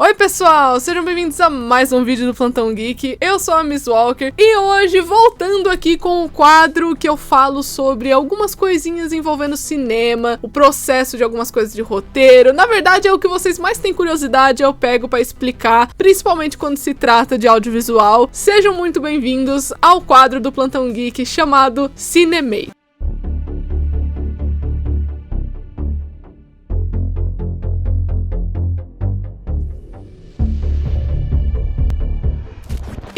Oi pessoal, sejam bem-vindos a mais um vídeo do Plantão Geek. Eu sou a Miss Walker e hoje voltando aqui com um quadro que eu falo sobre algumas coisinhas envolvendo cinema, o processo de algumas coisas de roteiro. Na verdade é o que vocês mais têm curiosidade, eu pego pra explicar, principalmente quando se trata de audiovisual. Sejam muito bem-vindos ao quadro do Plantão Geek chamado Cinemei.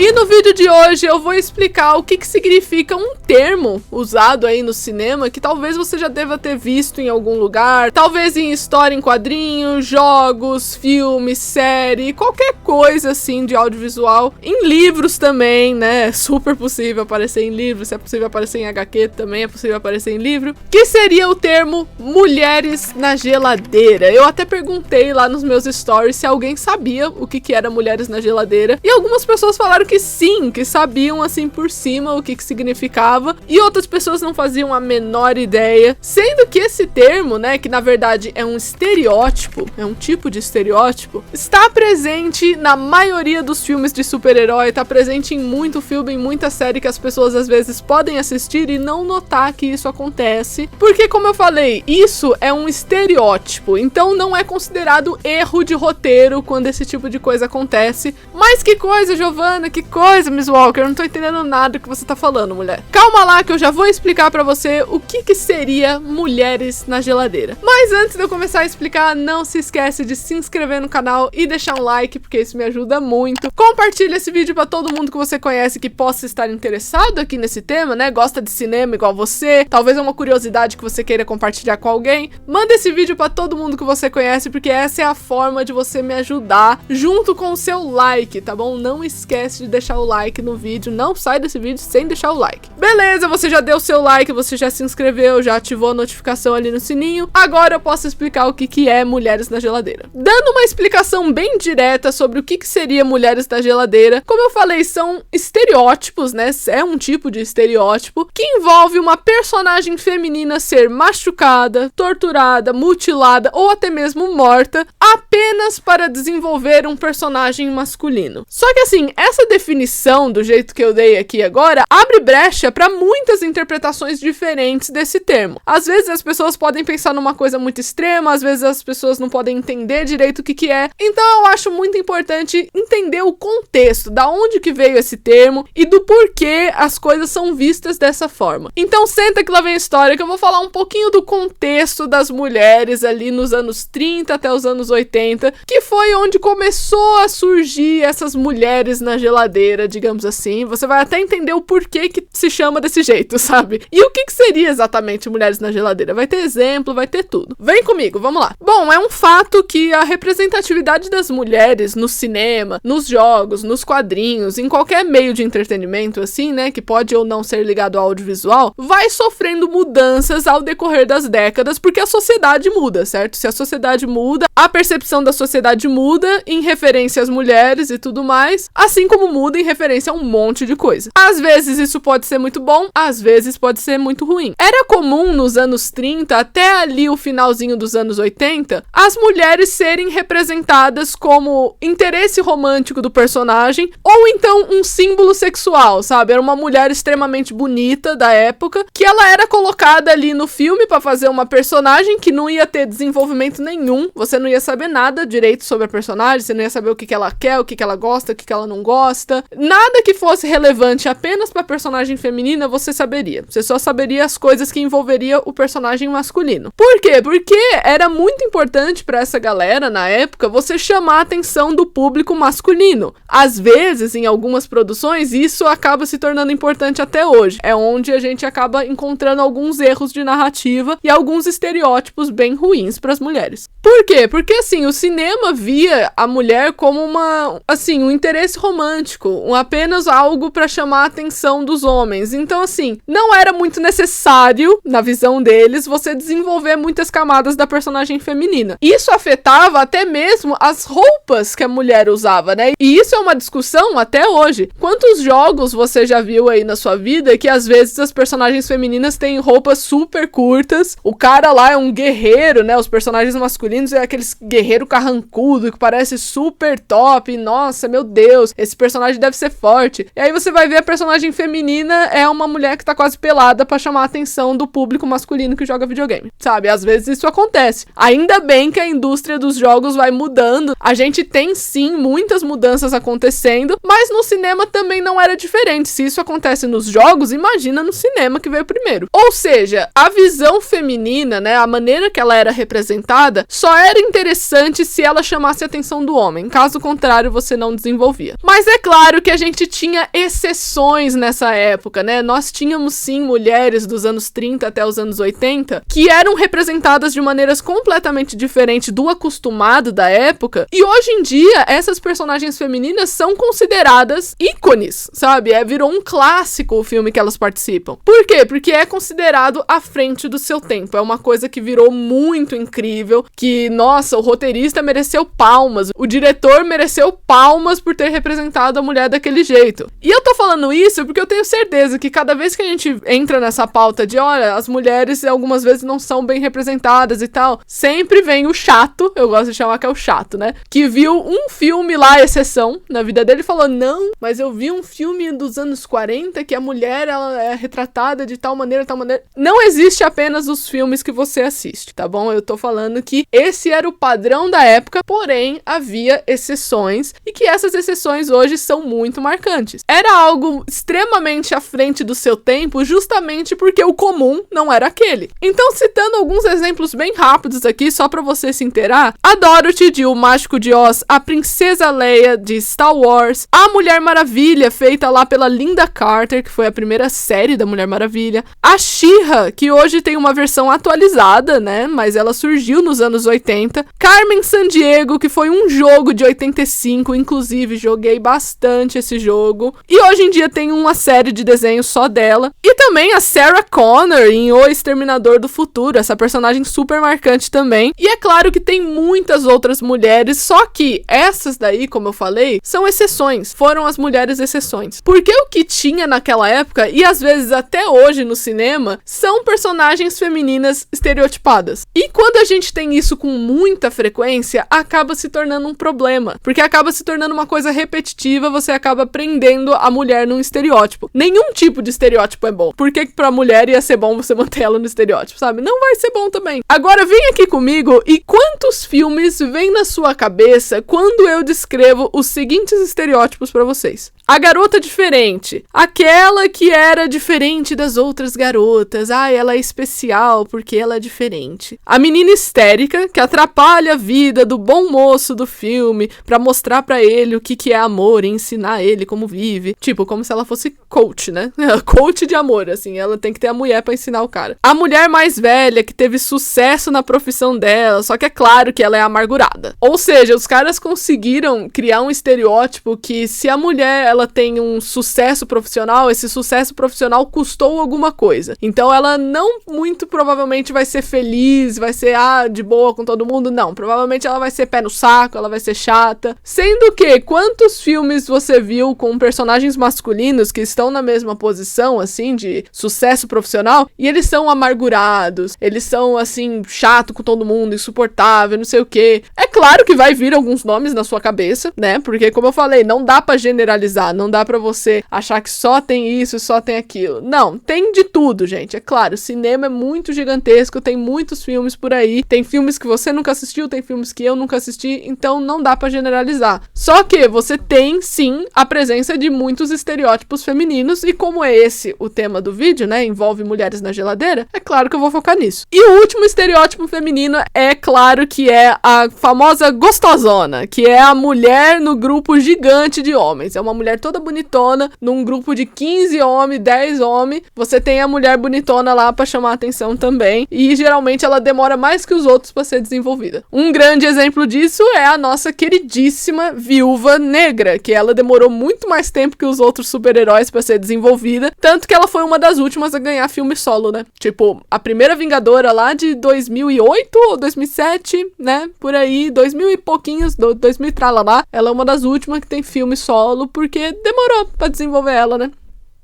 E no vídeo de hoje eu vou explicar o que significa um termo usado aí no cinema que talvez você já deva ter visto em algum lugar, talvez em história em quadrinhos, jogos, filmes, série, qualquer coisa assim de audiovisual, em livros também, né? É super possível aparecer em livros, se é possível aparecer em HQ também é possível aparecer em livro, que seria o termo mulheres na geladeira. Eu até perguntei lá nos meus stories se alguém sabia o que era mulheres na geladeira, e algumas pessoas falaram que sim, que sabiam assim por cima o que significava, e outras pessoas não faziam a menor ideia, sendo que esse termo, né, que na verdade é um estereótipo, é um tipo de estereótipo, está presente na maioria dos filmes de super-herói, está presente em muito filme, em muita série que as pessoas às vezes podem assistir e não notar que isso acontece, porque como eu falei, isso é um estereótipo, então não é considerado erro de roteiro quando esse tipo de coisa acontece. Mas que coisa, Giovana, que coisa, Miss Walker, eu não tô entendendo nada do que você tá falando, mulher. Calma lá que eu já vou explicar pra você o que seria mulheres na geladeira. Mas antes de eu começar a explicar, não se esquece de se inscrever no canal e deixar um like, porque isso me ajuda muito. Compartilha esse vídeo pra todo mundo que você conhece que possa estar interessado aqui nesse tema, né? Gosta de cinema igual você, talvez é uma curiosidade que você queira compartilhar com alguém. Manda esse vídeo pra todo mundo que você conhece, porque essa é a forma de você me ajudar, junto com o seu like, tá bom? Não esquece de deixar o like no vídeo, não sai desse vídeo sem deixar o like. Beleza, você já deu o seu like, você já se inscreveu, já ativou a notificação ali no sininho. Agora eu posso explicar o que é mulheres na geladeira. Dando uma explicação bem direta sobre o que seria mulheres na geladeira, como eu falei, são estereótipos, né? É um tipo de estereótipo que envolve uma personagem feminina ser machucada, torturada, mutilada ou até mesmo morta, apenas para desenvolver um personagem masculino. Só que assim, essa definição, do jeito que eu dei aqui agora, abre brecha para muitas interpretações diferentes desse termo. Às vezes as pessoas podem pensar numa coisa muito extrema, às vezes as pessoas não podem entender direito o que é. Então eu acho muito importante entender o contexto, da onde que veio esse termo e do porquê as coisas são vistas dessa forma. Então senta que lá vem a história, que eu vou falar um pouquinho do contexto das mulheres ali nos anos 30 até os anos 80, que foi onde começou a surgir essas mulheres na geladeira, digamos assim. Você vai até entender o porquê que se chama desse jeito, sabe? E o que seria exatamente mulheres na geladeira? Vai ter exemplo, vai ter tudo. Vem comigo, vamos lá. Bom, é um fato que a representatividade das mulheres no cinema, nos jogos, nos quadrinhos, em qualquer meio de entretenimento, assim, né, que pode ou não ser ligado ao audiovisual, vai sofrendo mudanças ao decorrer das décadas, porque a sociedade muda, certo? Se a sociedade muda, a percepção da sociedade muda em referência às mulheres e tudo mais, assim como muda em referência a um monte de coisa. Às vezes isso pode ser muito bom, às vezes pode ser muito ruim. Era comum nos anos 30 até ali o finalzinho dos anos 80, as mulheres serem representadas como interesse romântico do personagem, ou então um símbolo sexual, sabe? Era uma mulher extremamente bonita da época, que ela era colocada ali no filme pra fazer uma personagem que não ia ter desenvolvimento nenhum, você não ia saber nada direito sobre a personagem, você não ia saber o que ela quer, o que ela gosta, o que ela não gosta, nada que fosse relevante apenas pra personagem feminina você saberia. Você só saberia as coisas que envolveria o personagem masculino. Por quê? Porque era muito importante pra essa galera, na época, você chamar a atenção do público masculino. Às vezes, em algumas produções, isso acaba se tornando importante até hoje. É onde a gente acaba encontrando alguns erros de narrativa e alguns estereótipos bem ruins pras mulheres. Por quê? Porque, assim, o cinema via a mulher como um interesse romântico, romântico, apenas algo pra chamar a atenção dos homens. Então, assim, não era muito necessário, na visão deles, você desenvolver muitas camadas da personagem feminina. Isso afetava até mesmo as roupas que a mulher usava, né? E isso é uma discussão até hoje. Quantos jogos você já viu aí na sua vida que às vezes as personagens femininas têm roupas super curtas, o cara lá é um guerreiro, né? Os personagens masculinos é aqueles guerreiro carrancudo que parece super top, nossa, meu Deus, esse personagem deve ser forte. E aí você vai ver a personagem feminina é uma mulher que tá quase pelada pra chamar a atenção do público masculino que joga videogame, sabe? Às vezes isso acontece. Ainda bem que a indústria dos jogos vai mudando, a gente tem sim muitas mudanças acontecendo, mas no cinema também não era diferente. Se isso acontece nos jogos, imagina no cinema que veio primeiro. Ou seja, a visão feminina, né, a maneira que ela era representada, só era interessante se ela chamasse a atenção do homem. Caso contrário, você não desenvolvia. Mas é claro que a gente tinha exceções nessa época, né? Nós tínhamos sim mulheres dos anos 30 até os anos 80 que eram representadas de maneiras completamente diferentes do acostumado da época, e hoje em dia essas personagens femininas são consideradas ícones, sabe? Virou um clássico o filme que elas participam. Por quê? Porque é considerado à frente do seu tempo. É uma coisa que virou muito incrível, que, nossa, o roteirista mereceu palmas, o diretor mereceu palmas por ter representado a mulher daquele jeito. E eu tô falando isso porque eu tenho certeza que cada vez que a gente entra nessa pauta de, olha, as mulheres algumas vezes não são bem representadas e tal, sempre vem o chato, eu gosto de chamar que é o chato, né? Que viu um filme lá, exceção, na vida dele e falou, não, mas eu vi um filme dos anos 40 que a mulher, ela é retratada de tal maneira, tal maneira. Não existe apenas os filmes que você assiste, tá bom? Eu tô falando que esse era o padrão da época, porém havia exceções e que essas exceções hoje são muito marcantes. Era algo extremamente à frente do seu tempo, justamente porque o comum não era aquele. Então, citando alguns exemplos bem rápidos aqui, só pra você se inteirar, a Dorothy de O Mágico de Oz, a Princesa Leia de Star Wars, a Mulher Maravilha, feita lá pela Linda Carter, que foi a primeira série da Mulher Maravilha, a She-Ra, que hoje tem uma versão atualizada, né, mas ela surgiu nos anos 80, Carmen Sandiego, que foi um jogo de 85, inclusive joguei bastante esse jogo, e hoje em dia tem uma série de desenhos só dela, e também a Sarah Connor em O Exterminador do Futuro, essa personagem super marcante também, e é claro que tem muitas outras mulheres, só que essas daí, como eu falei, são exceções, foram as mulheres exceções, porque o que tinha naquela época, e às vezes até hoje no cinema, são personagens femininas estereotipadas, e quando a gente tem isso com muita frequência, acaba se tornando um problema, porque acaba se tornando uma coisa repetitiva, você acaba prendendo a mulher num estereótipo. Nenhum tipo de estereótipo é bom. Por que pra mulher ia ser bom você manter ela no estereótipo, sabe? Não vai ser bom também. Agora vem aqui comigo e quantos filmes vem na sua cabeça quando eu descrevo os seguintes estereótipos pra vocês? A garota diferente, aquela que era diferente das outras garotas, ela é especial porque ela é diferente. A menina histérica, que atrapalha a vida do bom moço do filme pra mostrar pra ele o que é amor e ensinar ele como vive. Tipo, como se ela fosse coach, né? Coach de amor, assim, ela tem que ter a mulher pra ensinar o cara. A mulher mais velha, que teve sucesso na profissão dela, só que é claro que ela é amargurada. Ou seja, os caras conseguiram criar um estereótipo que se a mulher, ela tem um sucesso profissional, esse sucesso profissional custou alguma coisa. Então ela não muito provavelmente vai ser feliz, vai ser de boa com todo mundo, não. Provavelmente ela vai ser pé no saco, ela vai ser chata. Sendo que, quantos filmes você viu com personagens masculinos que estão na mesma posição, assim, de sucesso profissional, e eles são amargurados, eles são, assim, chato com todo mundo, insuportável, não sei o quê. É claro que vai vir alguns nomes na sua cabeça, né? Porque, como eu falei, não dá pra generalizar, não dá pra você achar que só tem isso, só tem aquilo. Não, tem de tudo, gente. É claro, o cinema é muito gigantesco, tem muitos filmes por aí, tem filmes que você nunca assistiu, tem filmes que eu nunca assisti, então não dá pra generalizar. Só que você tem, sim, a presença de muitos estereótipos femininos, e como é esse o tema do vídeo, né, envolve mulheres na geladeira, é claro que eu vou focar nisso. E o último estereótipo feminino é claro que é a famosa gostosona, que é a mulher no grupo gigante de homens. É uma mulher toda bonitona, num grupo de 15 homens, 10 homens, você tem a mulher bonitona lá pra chamar a atenção também, e geralmente ela demora mais que os outros pra ser desenvolvida. Um grande exemplo disso é a nossa queridíssima Viúva Negra, que é ela demorou muito mais tempo que os outros super-heróis pra ser desenvolvida, tanto que ela foi uma das últimas a ganhar filme solo, né? Tipo, a primeira Vingadora lá de 2008 ou 2007, né? Por aí, 2000 e pouquinhos, 2000 e tralalá, ela é uma das últimas que tem filme solo, porque demorou pra desenvolver ela, né?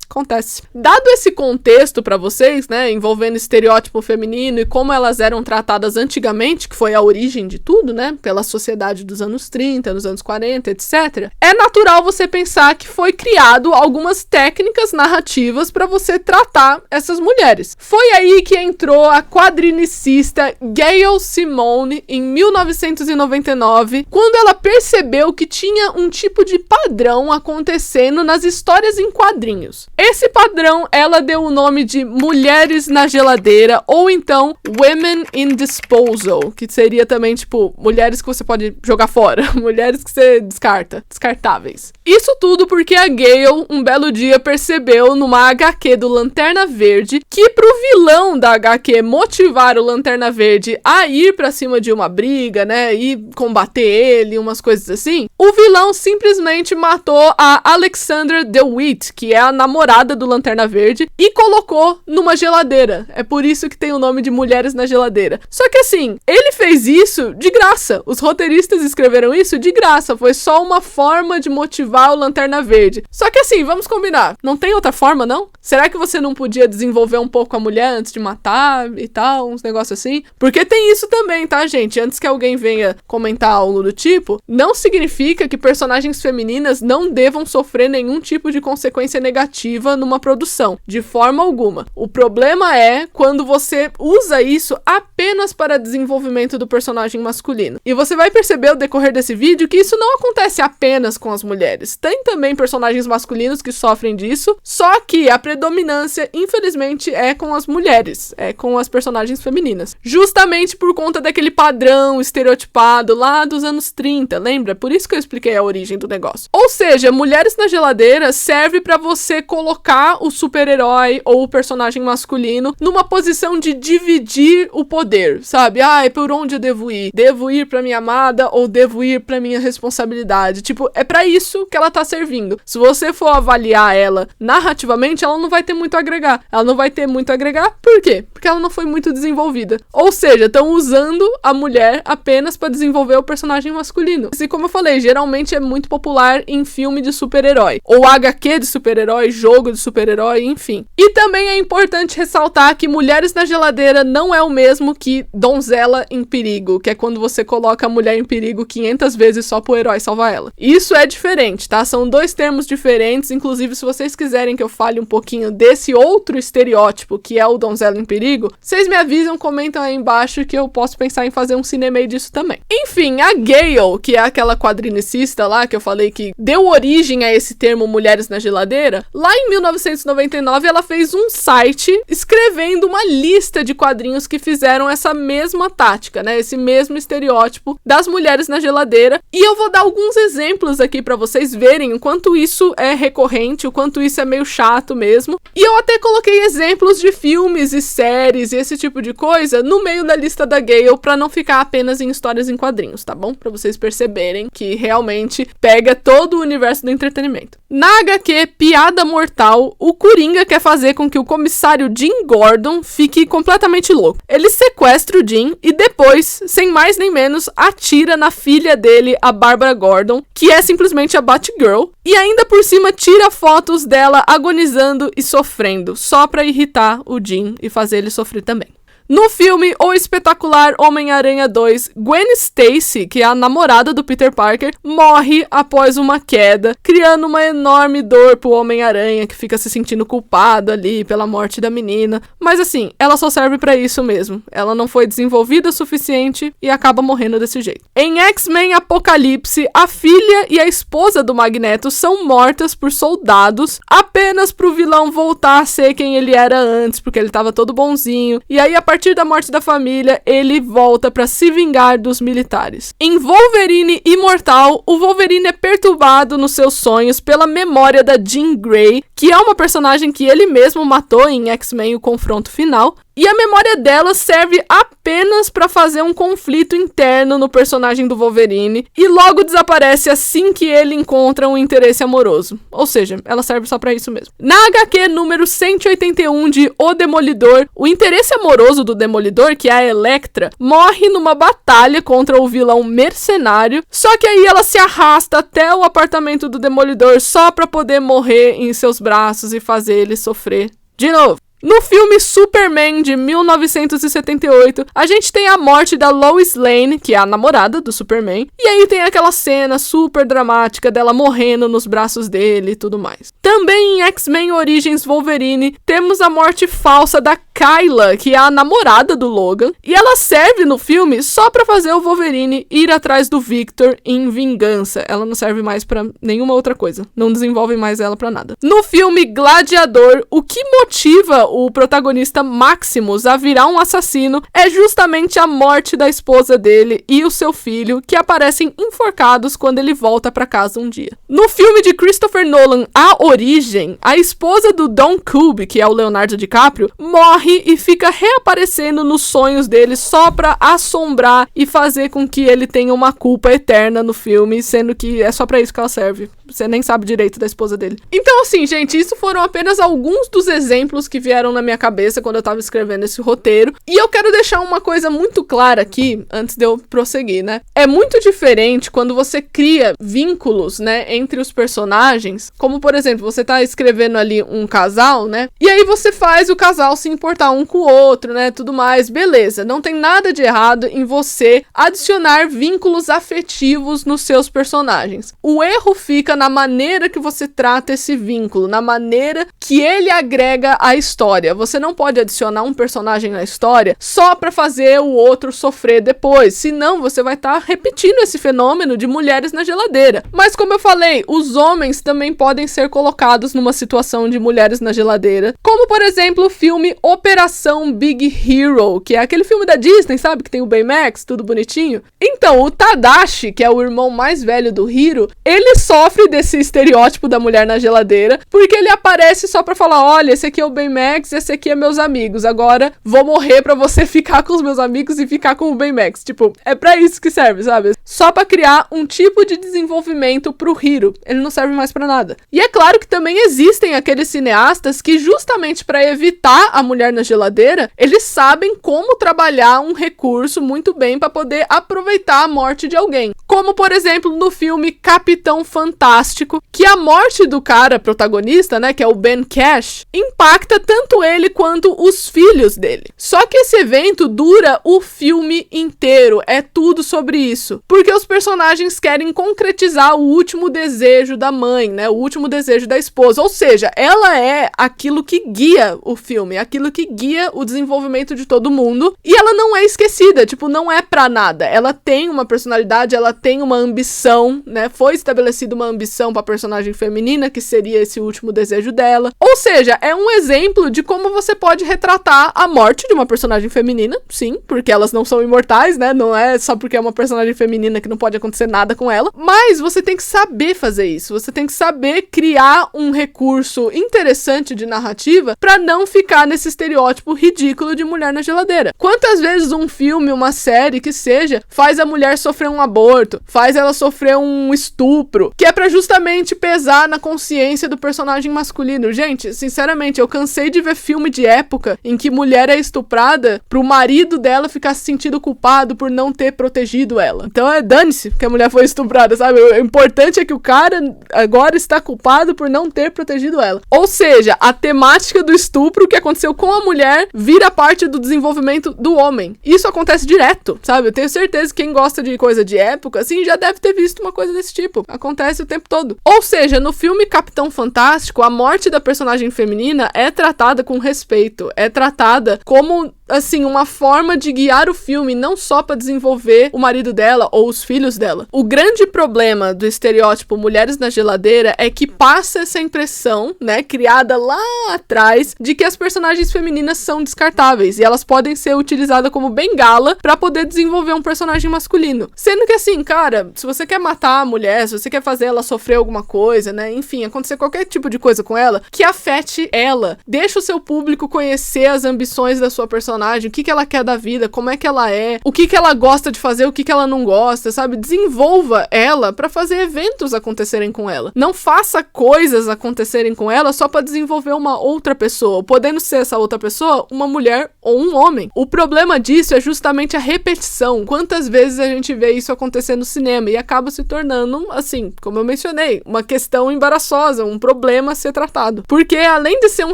Acontece. Dado esse contexto pra vocês, né, envolvendo estereótipo feminino e como elas eram tratadas antigamente, que foi a origem de tudo, né, pela sociedade dos anos 30, dos anos 40, etc., é natural você pensar que foi criado algumas técnicas narrativas pra você tratar essas mulheres. Foi aí que entrou a quadrinicista Gail Simone em 1999, quando ela percebeu que tinha um tipo de padrão acontecendo nas histórias em quadrinhos. Esse padrão, ela deu o nome de Mulheres na Geladeira, ou então Women in Disposal, que seria também, tipo, mulheres que você pode jogar fora, mulheres que você descarta, descartáveis. Isso tudo porque a Gail, um belo dia, percebeu numa HQ do Lanterna Verde que pro vilão da HQ motivar o Lanterna Verde a ir pra cima de uma briga, né, e combater ele, umas coisas assim, o vilão simplesmente matou a Alexandra DeWitt, que é a namorada do Lanterna Verde, e colocou numa geladeira. É por isso que tem o nome de Mulheres na Geladeira. Só que assim, ele fez isso de graça. Os roteiristas escreveram isso de graça. Foi só uma forma de motivar o Lanterna Verde. Só que assim, vamos combinar. Não tem outra forma, não? Será que você não podia desenvolver um pouco a mulher antes de matar e tal? Uns negócios assim? Porque tem isso também, tá, gente? Antes que alguém venha comentar algo do tipo, não significa que personagens femininas não devam sofrer nenhum tipo de consequência negativa numa produção, de forma alguma. O problema é quando você usa isso apenas para desenvolvimento do personagem masculino. E você vai perceber ao decorrer desse vídeo que isso não acontece apenas com as mulheres. Tem também personagens masculinos que sofrem disso, só que a predominância, infelizmente, é com as mulheres, é com as personagens femininas. Justamente por conta daquele padrão estereotipado lá dos anos 30, lembra? Por isso que eu expliquei a origem do negócio. Ou seja, Mulheres na Geladeira serve para você colocar o super-herói ou o personagem masculino numa posição de dividir o poder, sabe? Ah, por onde eu devo ir? Devo ir pra minha amada ou devo ir pra minha responsabilidade? Tipo, é pra isso que ela tá servindo. Se você for avaliar ela narrativamente, ela não vai ter muito a agregar. Ela não vai ter muito a agregar, por quê? Porque ela não foi muito desenvolvida. Ou seja, estão usando a mulher apenas pra desenvolver o personagem masculino. E como eu falei, geralmente é muito popular em filme de super-herói, ou HQ de super-herói, jogo de super-herói, enfim. E também é importante ressaltar que Mulheres na Geladeira não é o mesmo que Donzela em Perigo, que é quando você coloca a mulher em perigo 500 vezes só pro herói salvar ela. Isso é diferente, tá? São dois termos diferentes, inclusive se vocês quiserem que eu fale um pouquinho desse outro estereótipo, que é o Donzela em Perigo, vocês me avisam, comentam aí embaixo que eu posso pensar em fazer um cinemei disso também. Enfim, a Gail, que é aquela quadrinicista lá, que eu falei que deu origem a esse termo Mulheres na Geladeira, lá em 1999 ela fez um site escrevendo uma lista de quadrinhos que fizeram essa mesma tática, né? Esse mesmo estereótipo das mulheres na geladeira. E eu vou dar alguns exemplos aqui pra vocês verem o quanto isso é recorrente, o quanto isso é meio chato mesmo. E eu até coloquei exemplos de filmes e séries e esse tipo de coisa no meio da lista da Gail pra não ficar apenas em histórias em quadrinhos, tá bom? Pra vocês perceberem que realmente pega todo o universo do entretenimento. Na HQ Piada Mortal, o Coringa quer fazer com que o comissário Jim Gordon fique completamente louco. Ele sequestra o Jim e depois, sem mais nem menos, atira na filha dele, a Barbara Gordon, que é simplesmente a Batgirl, e ainda por cima tira fotos dela agonizando e sofrendo, só pra irritar o Jim e fazer ele sofrer também. No filme O Espetacular Homem-Aranha 2, Gwen Stacy, que é a namorada do Peter Parker, morre após uma queda, criando uma enorme dor pro Homem-Aranha, que fica se sentindo culpado ali pela morte da menina. Mas assim, ela só serve pra isso mesmo. Ela não foi desenvolvida o suficiente e acaba morrendo desse jeito. Em X-Men Apocalipse, a filha e a esposa do Magneto são mortas por soldados, apenas pro vilão voltar a ser quem ele era antes, porque ele tava todo bonzinho. E aí, a partir da morte da família, ele volta pra se vingar dos militares. Em Wolverine Imortal, o Wolverine é perturbado nos seus sonhos pela memória da Jean Grey, que é uma personagem que ele mesmo matou em X-Men O Confronto Final. E a memória dela serve apenas pra fazer um conflito interno no personagem do Wolverine e logo desaparece assim que ele encontra um interesse amoroso. Ou seja, ela serve só pra isso mesmo. Na HQ número 181 de O Demolidor, o interesse amoroso do Demolidor, que é a Elektra, morre numa batalha contra o vilão Mercenário, só que aí ela se arrasta até o apartamento do Demolidor só pra poder morrer em seus braços e fazer ele sofrer de novo. No filme Superman de 1978, a gente tem a morte da Lois Lane, que é a namorada do Superman, e aí tem aquela cena super dramática dela morrendo nos braços dele e tudo mais. Também em X-Men Origins Wolverine, temos a morte falsa da Kyla, que é a namorada do Logan, e ela serve no filme só pra fazer o Wolverine ir atrás do Victor em vingança. Ela não serve mais pra nenhuma outra coisa, não desenvolve mais ela pra nada. No filme Gladiador, o que motiva o protagonista Maximus a virar um assassino é justamente a morte da esposa dele e o seu filho, que aparecem enforcados quando ele volta pra casa um dia. No filme de Christopher Nolan, A Origem, a esposa do Don Coob, que é o Leonardo DiCaprio, morre e fica reaparecendo nos sonhos dele só pra assombrar e fazer com que ele tenha uma culpa eterna no filme, sendo que é só pra isso que ela serve. Você nem sabe direito da esposa dele. Então, assim, gente, isso foram apenas alguns dos exemplos que vieram na minha cabeça quando eu tava escrevendo esse roteiro. E eu quero deixar uma coisa muito clara aqui, antes de eu prosseguir, né? É muito diferente quando você cria vínculos, né, entre os personagens. Como, por exemplo, você tá escrevendo ali um casal, né? E aí você faz o casal se importar um com o outro, né? Tudo mais, beleza. Não tem nada de errado em você adicionar vínculos afetivos nos seus personagens. O erro fica na maneira que você trata esse vínculo, na maneira que ele agrega à história. Você não pode adicionar um personagem na história só pra fazer o outro sofrer depois, senão você vai estar repetindo esse fenômeno de mulheres na geladeira. Mas como eu falei, os homens também podem ser colocados numa situação de mulheres na geladeira, como por exemplo o filme Operação Big Hero, que é aquele filme da Disney, sabe, que tem o Baymax, tudo bonitinho. Então, o Tadashi, que é o irmão mais velho do Hiro, ele sofre desse estereótipo da mulher na geladeira, porque ele aparece só pra falar, olha, esse aqui é o Baymax, esse aqui é meus amigos, agora vou morrer pra você ficar com os meus amigos e ficar com o Baymax. Tipo, é pra isso que serve, sabe? Só pra criar um tipo de desenvolvimento pro Hiro. Ele não serve mais pra nada. E é claro que também existem aqueles cineastas que justamente pra evitar a mulher na geladeira, eles sabem como trabalhar um recurso muito bem pra poder aproveitar a morte de alguém. Como, por exemplo, no filme Capitão Fantástico, que a morte do cara protagonista, né, que é o Ben Cash, impacta tanto ele quanto os filhos dele. Só que esse evento dura o filme inteiro, é tudo sobre isso. Porque os personagens querem concretizar o último desejo da mãe, né, o último desejo da esposa. Ou seja, ela é aquilo que guia o filme, aquilo que guia o desenvolvimento de todo mundo. E ela não é esquecida, tipo, não é pra nada. Ela tem uma personalidade, ela tem uma ambição, né, foi estabelecida uma ambição pra personagem feminina, que seria esse último desejo dela. Ou seja, é um exemplo de como você pode retratar a morte de uma personagem feminina, sim, porque elas não são imortais, né? Não é só porque é uma personagem feminina que não pode acontecer nada com ela. Mas você tem que saber fazer isso. Você tem que saber criar um recurso interessante de narrativa pra não ficar nesse estereótipo ridículo de mulher na geladeira. Quantas vezes um filme, uma série, que seja, faz a mulher sofrer um aborto, faz ela sofrer um estupro, que é pra justamente pesar na consciência do personagem masculino. Gente, sinceramente, eu cansei de ver filme de época em que mulher é estuprada pro marido dela ficar se sentindo culpado por não ter protegido ela. Então dane-se que a mulher foi estuprada, sabe? O importante é que o cara agora está culpado por não ter protegido ela. Ou seja, a temática do estupro que aconteceu com a mulher vira parte do desenvolvimento do homem. Isso acontece direto, sabe? Eu tenho certeza que quem gosta de coisa de época, assim, já deve ter visto uma coisa desse tipo. Acontece o tempo todo. Ou seja, no filme Capitão Fantástico, a morte da personagem feminina é tratada com respeito, é tratada como assim, uma forma de guiar o filme, não só pra desenvolver o marido dela ou os filhos dela. O grande problema do estereótipo Mulheres na Geladeira é que passa essa impressão, né, criada lá atrás, de que as personagens femininas são descartáveis e elas podem ser utilizadas como bengala pra poder desenvolver um personagem masculino. Sendo que assim, cara, se você quer matar a mulher, se você quer fazer ela sofrer alguma coisa, né, enfim, acontecer qualquer tipo de coisa com ela, que afete ela. Deixa o seu público conhecer as ambições da sua personagem, o que ela quer da vida, como é que ela é, o que ela gosta de fazer, o que ela não gosta, sabe? Desenvolva ela pra fazer eventos acontecerem com ela. Não faça coisas acontecerem com ela só pra desenvolver uma outra pessoa, podendo ser essa outra pessoa uma mulher ou um homem. O problema disso é justamente a repetição. Quantas vezes a gente vê isso acontecer no cinema e acaba se tornando, assim, como eu mencionei, uma questão embaraçosa, um problema a ser tratado. Porque além de ser um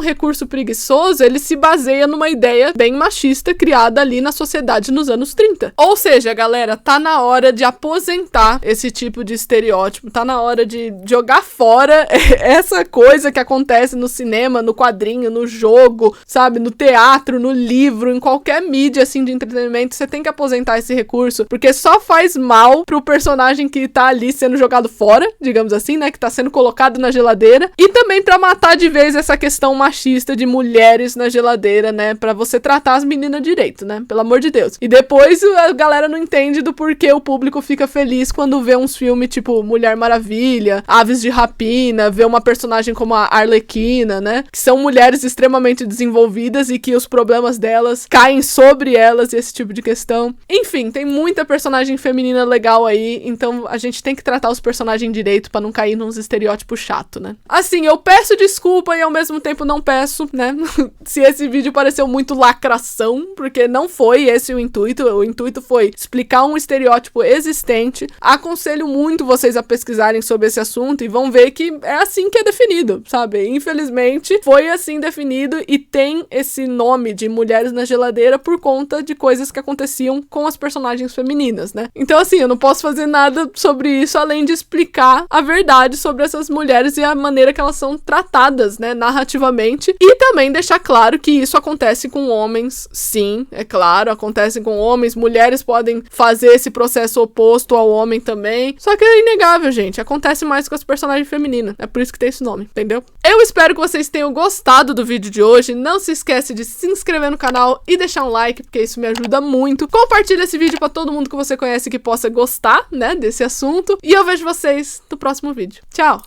recurso preguiçoso, ele se baseia numa ideia bem machista criada ali na sociedade nos anos 30. Ou seja, galera, tá na hora de aposentar esse tipo de estereótipo, tá na hora de jogar fora essa coisa que acontece no cinema, no quadrinho, no jogo, sabe, no teatro, no livro, em qualquer mídia assim de entretenimento. Você tem que aposentar esse recurso, porque só faz mal pro personagem que tá ali sendo jogado fora, digamos assim, né, que tá sendo colocado na geladeira, e também pra matar de vez essa questão machista de mulheres na geladeira, né, pra você tratar as meninas direito, né, pelo amor de Deus. E depois a galera não entende do porquê o público fica feliz quando vê uns filmes tipo Mulher Maravilha, Aves de Rapina, vê uma personagem como a Arlequina, né, que são mulheres extremamente desenvolvidas e que os problemas delas caem sobre elas e esse tipo de questão. Enfim, tem muita personagem feminina legal aí, então a gente tem que tratar os personagens direito pra não cair nos estereótipos chato, né. Assim, eu peço desculpa e ao mesmo tempo não peço, né, se esse vídeo pareceu muito lacração, porque não foi esse o intuito foi explicar um estereótipo existente. Aconselho muito vocês a pesquisarem sobre esse assunto e vão ver que é assim que é definido, sabe? Infelizmente, foi assim definido e tem esse nome de Mulheres na Geladeira por conta de coisas que aconteciam com as personagens femininas, né? Então, assim, eu não posso fazer nada sobre isso além de explicar a verdade sobre essas mulheres e a maneira que elas são tratadas, né, narrativamente, e também deixar claro que isso acontece com homens, sim, é claro, acontece com homens, mulheres podem fazer esse processo oposto ao homem também, só que é inegável, gente, acontece mais com as personagens femininas, é por isso que tem esse nome, entendeu? Eu espero que vocês tenham gostado do vídeo de hoje, não se esquece de se inscrever no canal e deixar um like, porque isso me ajuda muito, compartilha esse vídeo pra todo mundo que você conhece que possa gostar, né, desse assunto, e eu vejo vocês no próximo vídeo. Tchau!